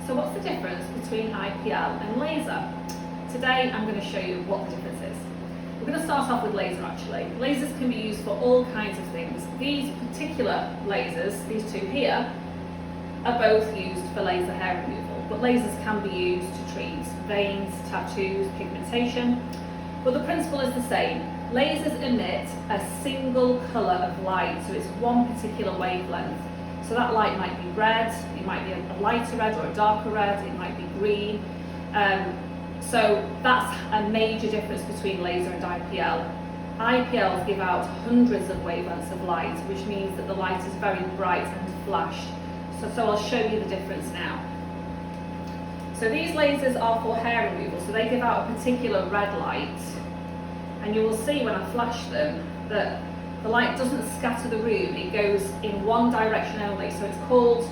So what's the difference between IPL and laser? Today I'm going to show you what the difference is. We're going to start off with laser actually. Lasers can be used for all kinds of things. These particular lasers, these two here, are both used for laser hair removal, but lasers can be used to treat veins, tattoos, pigmentation, but the principle is the same. Lasers emit a single colour of light, so it's one particular wavelength. So that light might be red, it might be a lighter red or a darker red, it might be green. So that's a major difference between laser and IPL. IPLs give out hundreds of wavelengths of light, which means that the light is very bright and flashed. So I'll show you the difference now. So these lasers are for hair removal, so they give out a particular red light, and you will see when I flash them that the light doesn't scatter the room, it goes in one direction only. So it's called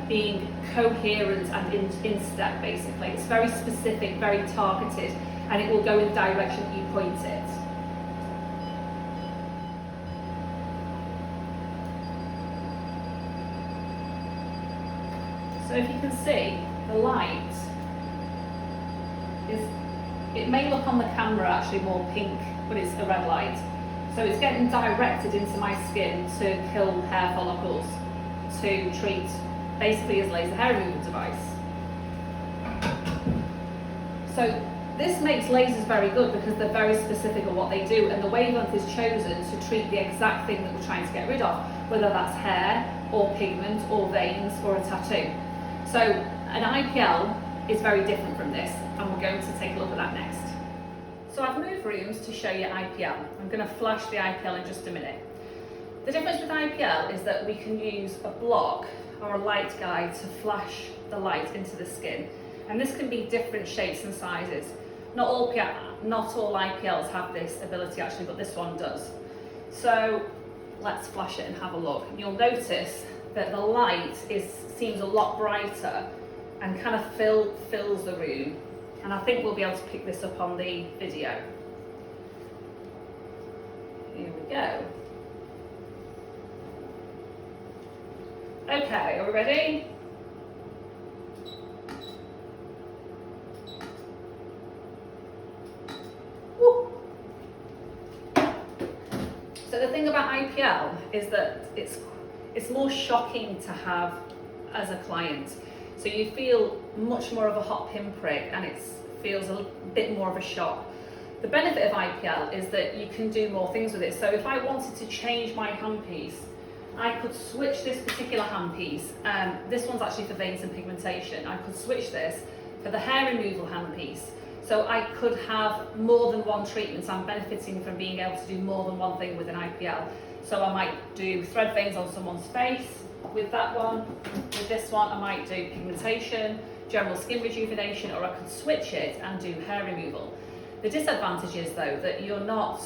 being coherent and in step basically. It's very specific, very targeted, and it will go in the direction that you point it. So if you can see, the light it may look on the camera actually more pink, but it's a red light. So it's getting directed into my skin to kill hair follicles, to treat basically as laser hair removal device. So this makes lasers very good because they're very specific on what they do, and the wavelength is chosen to treat the exact thing that we're trying to get rid of, whether that's hair or pigment or veins or a tattoo. So an IPL is very different from this, and we're going to take a look at that next. So I've moved rooms to show you IPL. I'm going to flash the IPL in just a minute. The difference with IPL is that we can use a block or a light guide to flash the light into the skin. And this can be different shapes and sizes. Not all IPLs have this ability actually, but this one does. So let's flash it and have a look. And you'll notice that the light seems a lot brighter and kind of fills the room. And I think we'll be able to pick this up on the video. Here we go. Okay, are we ready? Woo. So the thing about IPL is that it's more shocking to have as a client. So you feel much more of a hot pinprick, and it feels a bit more of a shock. The benefit of IPL is that you can do more things with it. So if I wanted to change my handpiece, I could switch this particular handpiece. This one's actually for veins and pigmentation. I could switch this for the hair removal handpiece. So I could have more than one treatment. I'm benefiting from being able to do more than one thing with an IPL. So I might do thread veins on someone's face with that one. With this one, I might do pigmentation, general skin rejuvenation, or I could switch it and do hair removal. The disadvantage is though that you're not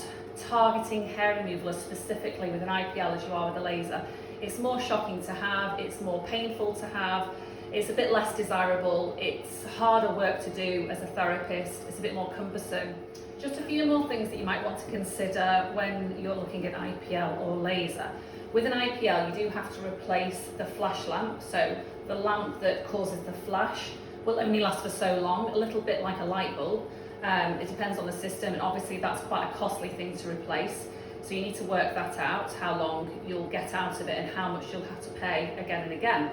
targeting hair removal as specifically with an IPL as you are with a laser. It's more shocking to have, it's more painful to have, it's a bit less desirable, it's harder work to do as a therapist, it's a bit more cumbersome. Just a few more things that you might want to consider when you're looking at IPL or laser. With an IPL, you do have to replace the flash lamp, so the lamp that causes the flash will only last for so long, a little bit like a light bulb. It depends on the system, and obviously that's quite a costly thing to replace. So you need to work that out, how long you'll get out of it and how much you'll have to pay again and again.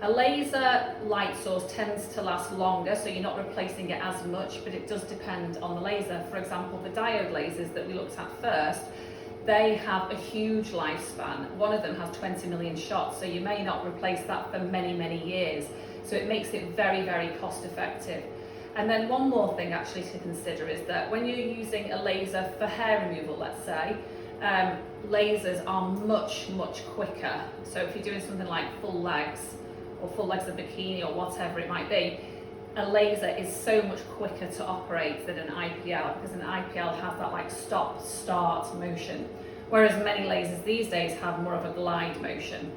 A laser light source tends to last longer, so you're not replacing it as much, but it does depend on the laser. For example, the diode lasers that we looked at first, they have a huge lifespan. One of them has 20 million shots, so you may not replace that for many, many years. So it makes it very, very cost effective. And then one more thing actually to consider is that when you're using a laser for hair removal, let's say, lasers are much, much quicker. So if you're doing something like full legs of a bikini or whatever it might be, a laser is so much quicker to operate than an IPL, because an IPL has that like stop-start motion, whereas many lasers these days have more of a glide motion.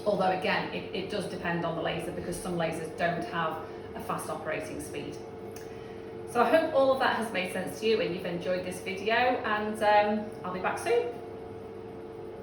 Although again, it does depend on the laser, because some lasers don't have a fast operating speed. So I hope all of that has made sense to you and you've enjoyed this video, and I'll be back soon.